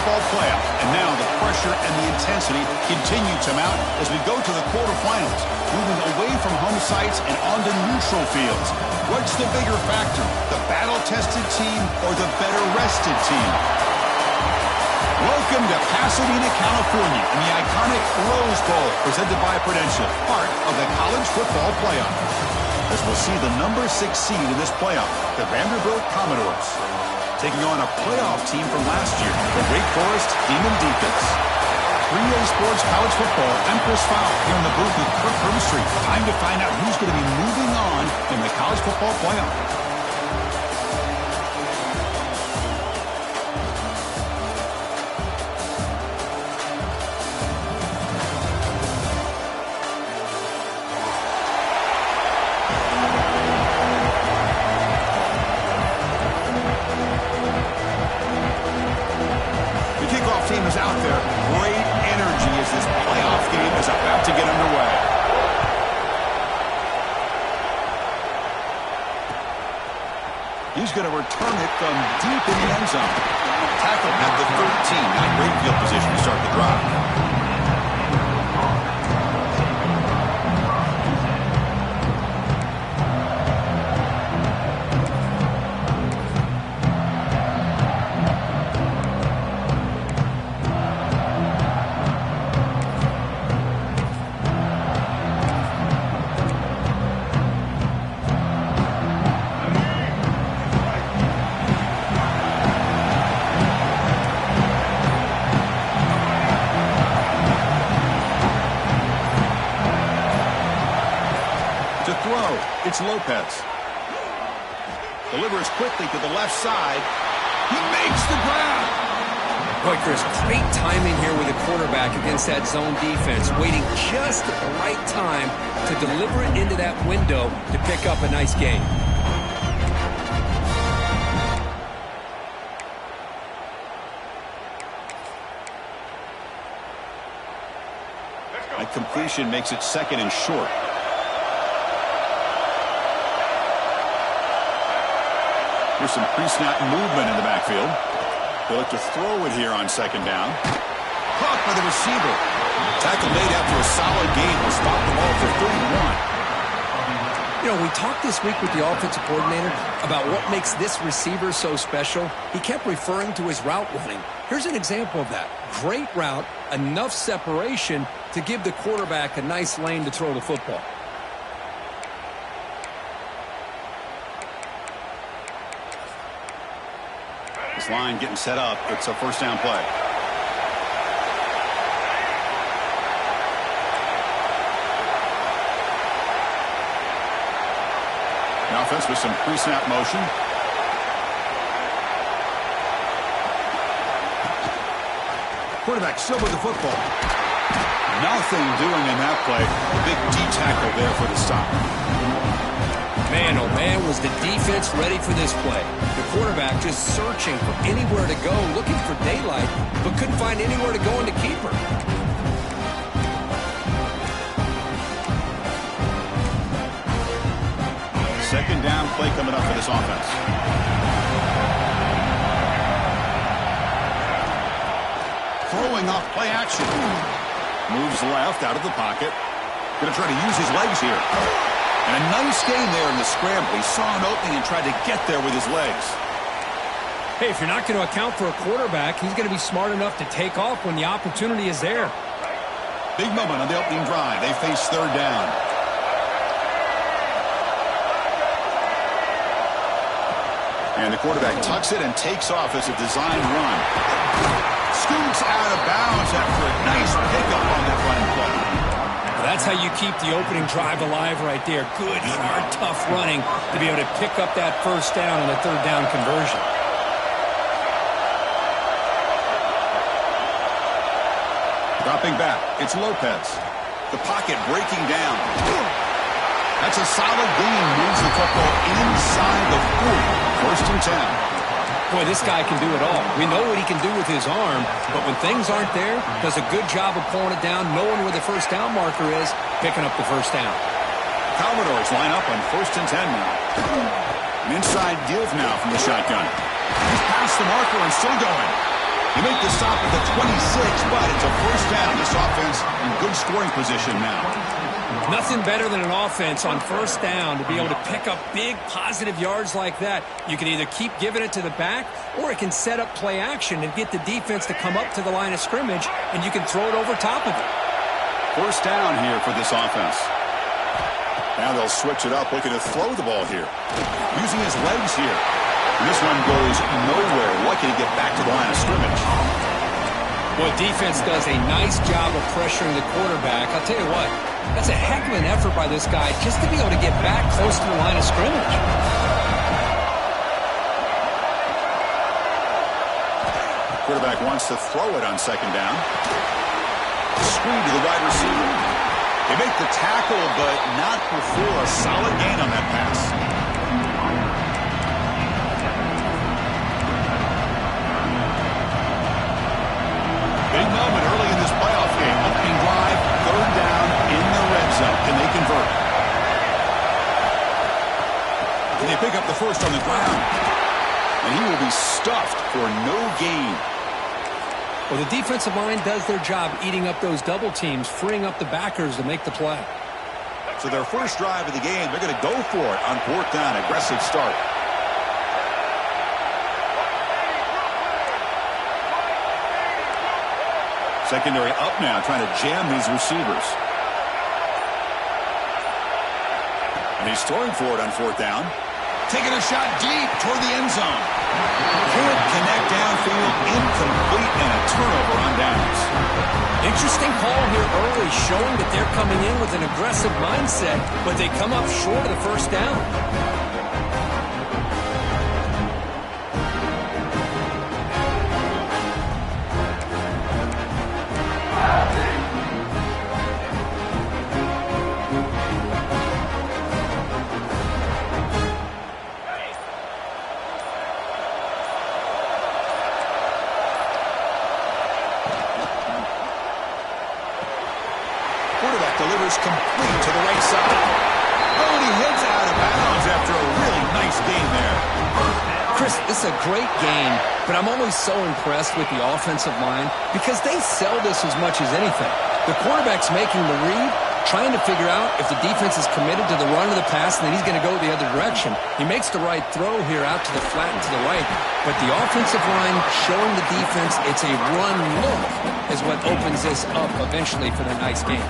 Football playoff. And now the pressure and the intensity continue to mount as we go to the quarterfinals, moving away from home sites and onto neutral fields. What's the bigger factor, the battle-tested team or the better-rested team? Welcome to Pasadena, California, in the iconic Rose Bowl, presented by Prudential, part of the College Football Playoff. As we'll see the number 6 seed in this playoff, the Vanderbilt Commodores, taking on a playoff team from last year, the Wake Forest Demon Deacons. 3A Sports College Football, Empress Fowl here in the booth with Kirk Herbstreit. Time to find out who's going to be moving on in the College Football Playoff. Team is out there. Great energy as this playoff game is about to get underway. He's going to return it from deep in the end zone. Tackle at the 13. Not great field position to start the drive. It's Lopez. Delivers quickly to the left side. He makes the grab. Boy, Chris, great timing here with the quarterback against that zone defense, waiting just at the right time to deliver it into that window to pick up a nice gain. That completion makes it second and short. Here's some pre-snap movement in the backfield. They'll look to throw it here on second down. Caught by the receiver. Tackle made after a solid gain will stop the ball for 31. You know, we talked this week with the offensive coordinator about what makes this receiver so special. He kept referring to his route running. Here's an example of that. Great route, enough separation to give the quarterback a nice lane to throw the football. This line getting set up. It's a first down play. Now offense with some pre-snap motion. Quarterback still with the football. Nothing doing in that play. A big D tackle there for the stop. Man, oh man, was the defense ready for this play. The quarterback just searching for anywhere to go, looking for daylight, but couldn't find anywhere to go in the keeper. Second down play coming up for this offense. Throwing off play action. Moves left out of the pocket. Going to try to use his legs here. And a nice gain there in the scramble. He saw an opening and tried to get there with his legs. Hey, if you're not going to account for a quarterback, he's going to be smart enough to take off when the opportunity is there. Big moment on the opening drive. They face third down. And the quarterback tucks it and takes off as a design run. Scoots out of bounds after a nice pickup on that running play. That's how you keep the opening drive alive right there. Good, hard, tough running to be able to pick up that first down on a third down conversion. Dropping back, it's Lopez. The pocket breaking down. That's a solid gain. Moves the football inside the 40. First and 10. Boy, this guy can do it all. We know what he can do with his arm, but when things aren't there, does a good job of pulling it down, knowing where the first down marker is, picking up the first down. Commodores line up on first and 10 now. An inside give now from the shotgun. He's past the marker and still going. He made the stop at the 26, but it's a first down. This offense in good scoring position now. Nothing better than an offense on first down to be able to pick up big positive yards like that. You can either keep giving it to the back, or it can set up play action and get the defense to come up to the line of scrimmage, and you can throw it over top of it. First down here for this offense. Now they'll switch it up, looking to throw the ball here. Using his legs here. And this one goes nowhere. Lucky to get back to the line of scrimmage. Well, defense does a nice job of pressuring the quarterback. I'll tell you what, that's a heck of an effort by this guy just to be able to get back close to the line of scrimmage. Quarterback wants to throw it on second down. Screen to the wide receiver. They make the tackle, but not before a solid gain on that pass. Big moment early in this playoff game. Opening drive, third down in the red zone. Can they convert? Can they pick up the first on the ground? And he will be stuffed for no gain. Well, the defensive line does their job eating up those double teams, freeing up the backers to make the play. So their first drive of the game, they're going to go for it on fourth down. Aggressive start. Secondary up now, trying to jam these receivers. And he's throwing for it on fourth down. Taking a shot deep toward the end zone. Can't connect downfield, incomplete, and a turnover on downs. Interesting call here early, showing that they're coming in with an aggressive mindset, but they come up short of the first down. Delivers complete to the right side. Oh, and he heads out of bounds after a really nice gain there. Chris, this is a great game, but I'm always so impressed with the offensive line because they sell this as much as anything. The quarterback's making the read, trying to figure out if the defense is committed to the run or the pass, and then he's going to go the other direction. He makes the right throw here out to the flat and to the right, but the offensive line showing the defense it's a run look is what opens this up eventually for the nice game.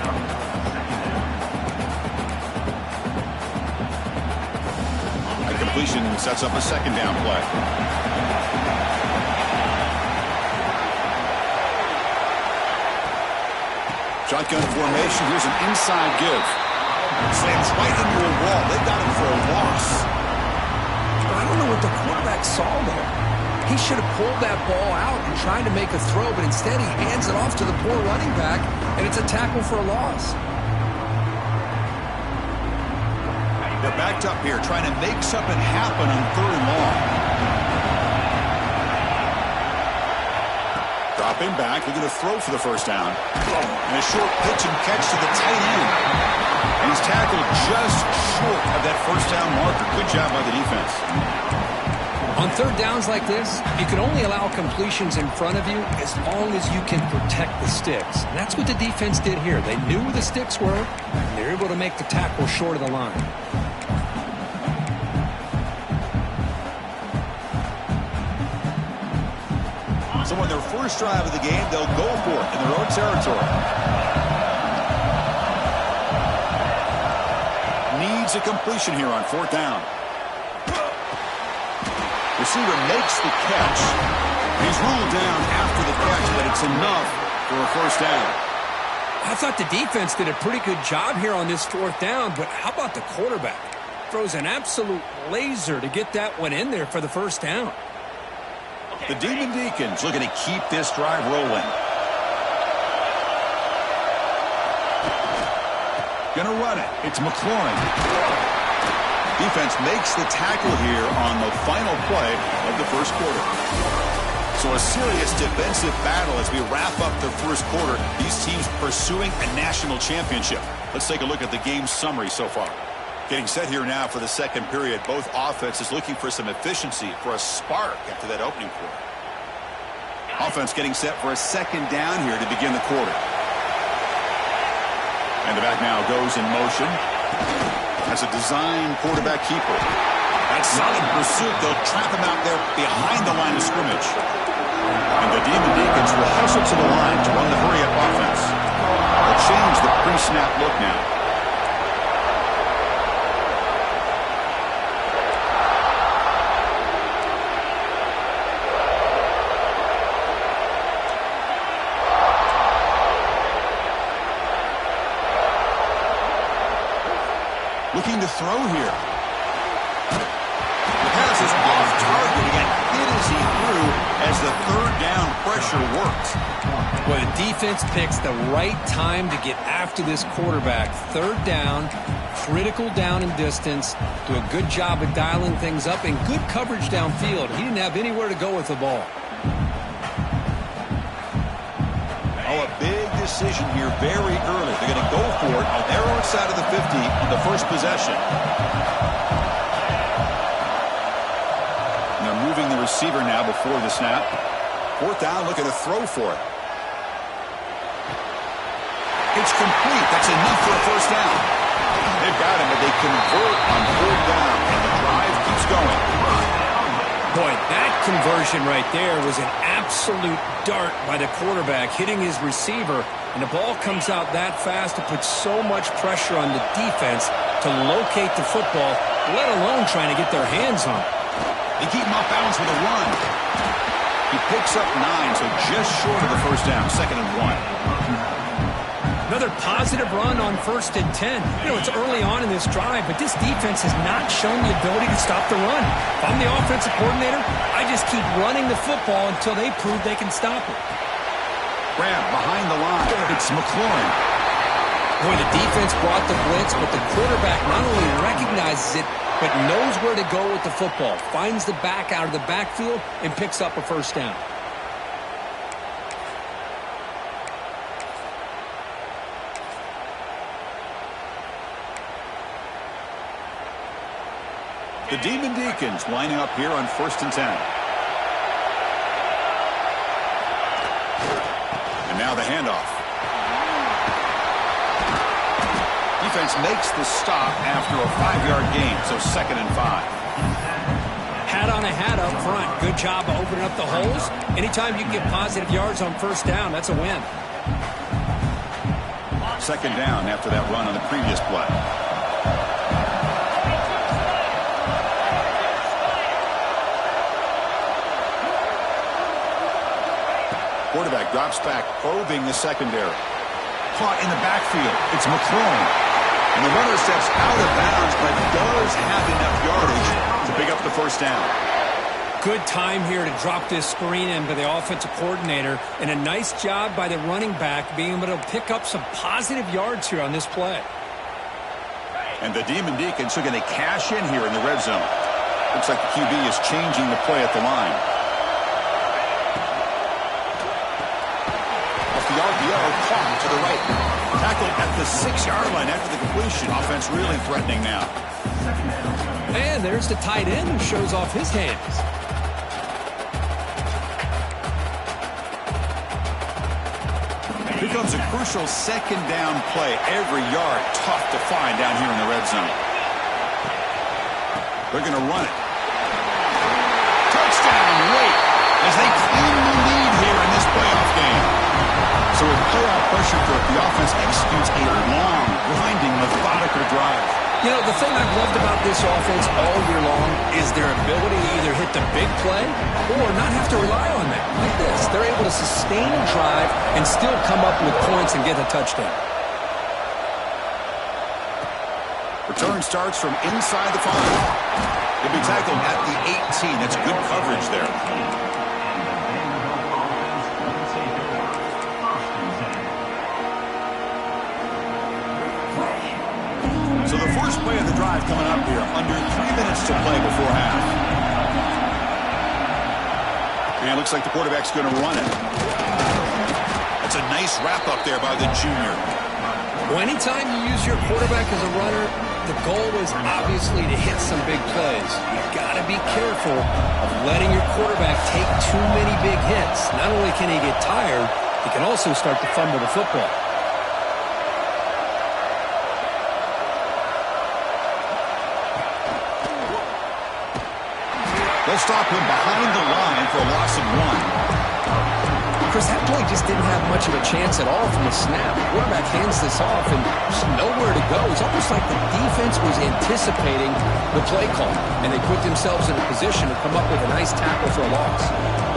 Completion sets up a second down play. Shotgun formation. Here's an inside give. Slams right into a wall. They got him for a loss. I don't know what the quarterback saw there. He should have pulled that ball out and tried to make a throw, but instead he hands it off to the poor running back, and it's a tackle for a loss. They're backed up here, trying to make something happen on third and long. Dropping back, looking to throw for the first down. And a short pitch and catch to the tight end. And he's tackled just short of that first down marker. Good job by the defense. On third downs like this, you can only allow completions in front of you as long as you can protect the sticks. And that's what the defense did here. They knew where the sticks were, and they were able to make the tackle short of the line. So on their first drive of the game, they'll go for it in their own territory. Needs a completion here on fourth down. Receiver makes the catch. He's ruled down after the catch, but it's enough for a first down. I thought the defense did a pretty good job here on this fourth down, but how about the quarterback? Throws an absolute laser to get that one in there for the first down. The Demon Deacons looking to keep this drive rolling. Gonna run it. It's McLaurin. Defense makes the tackle here on the final play of the first quarter. So a serious defensive battle as we wrap up the first quarter. These teams pursuing a national championship. Let's take a look at the game summary so far. Getting set here now for the second period. Both offenses looking for some efficiency, for a spark after that opening quarter. Offense getting set for a second down here to begin the quarter. And the back now goes in motion. That's a design quarterback keeper. That solid pursuit. They'll trap him out there behind the line of scrimmage. And the Demon Deacons will hustle to the line to run the hurry-up offense. They'll change the pre-snap look now. Looking to throw here. The pass is off target. He got hit as he threw as the third down pressure worked. Well, the defense picks the right time to get after this quarterback. Third down, critical down and distance. Do a good job of dialing things up and good coverage downfield. He didn't have anywhere to go with the ball. Oh, a big decision here very early. They're going to go for it on their own side of the 50 on the first possession. And they're moving the receiver now before the snap. Fourth down, looking to throw for it. It's complete. That's enough for a first down. They've got him, but they convert on fourth down, and the drive keeps going. Boy, that conversion right there was an absolute dart by the quarterback, hitting his receiver, and the ball comes out that fast to put so much pressure on the defense to locate the football, let alone trying to get their hands on it. They keep him off balance with a run. He picks up 9, so just short of the first down, 2nd and 1. Another positive run on 1st and 10. You know, it's early on in this drive, but this defense has not shown the ability to stop the run. If I'm the offensive coordinator, I just keep running the football until they prove they can stop it. Grab behind the line. It's McLaurin. Boy, the defense brought the blitz, but the quarterback not only recognizes it, but knows where to go with the football. Finds the back out of the backfield and picks up a first down. The Demon Deacons lining up here on 1st and 10. And now the handoff. Defense makes the stop after a 5-yard gain, so 2nd and 5. Hat on a hat up front. Good job of opening up the holes. Anytime you can get positive yards on first down, that's a win. 2nd down after that run on the previous play. Quarterback drops back, probing the secondary. Caught in the backfield. It's McLaurin. And the runner steps out of bounds, but does have enough yardage to pick up the first down. Good time here to drop this screen in by the offensive coordinator. And a nice job by the running back being able to pick up some positive yards here on this play. And the Demon Deacons are going to cash in here in the red zone. Looks like the QB is changing the play at the line. The RPO caught to the right. Tackled at the 6-yard line after the completion. Offense really threatening now. And there's the tight end who shows off his hands. Here comes a crucial 2nd down play. Every yard tough to find down here in the red zone. They're going to run it. Touchdown late as they claim the lead here in this playoff game. So with playoff pressure for the offense executes a long, grinding, methodical drive. You know, the thing I've loved about this offense all year long is their ability to either hit the big play or not have to rely on that. Like this, they're able to sustain a drive and still come up with points and get a touchdown. Return starts from inside the 5. He'll be tackled at the 18. That's good coverage there. So the first play of the drive coming up here, under 3 minutes to play before half. And it looks like the quarterback's going to run it. That's a nice wrap up there by the junior. Well, anytime you use your quarterback as a runner, the goal is obviously to hit some big plays. You've got to be careful of letting your quarterback take too many big hits. Not only can he get tired, he can also start to fumble the football. They'll stop him behind the line for a loss of 1. Chris, that play just didn't have much of a chance at all from the snap. The quarterback hands this off and just nowhere to go. It's almost like the defense was anticipating the play call, and they put themselves in a position to come up with a nice tackle for a loss.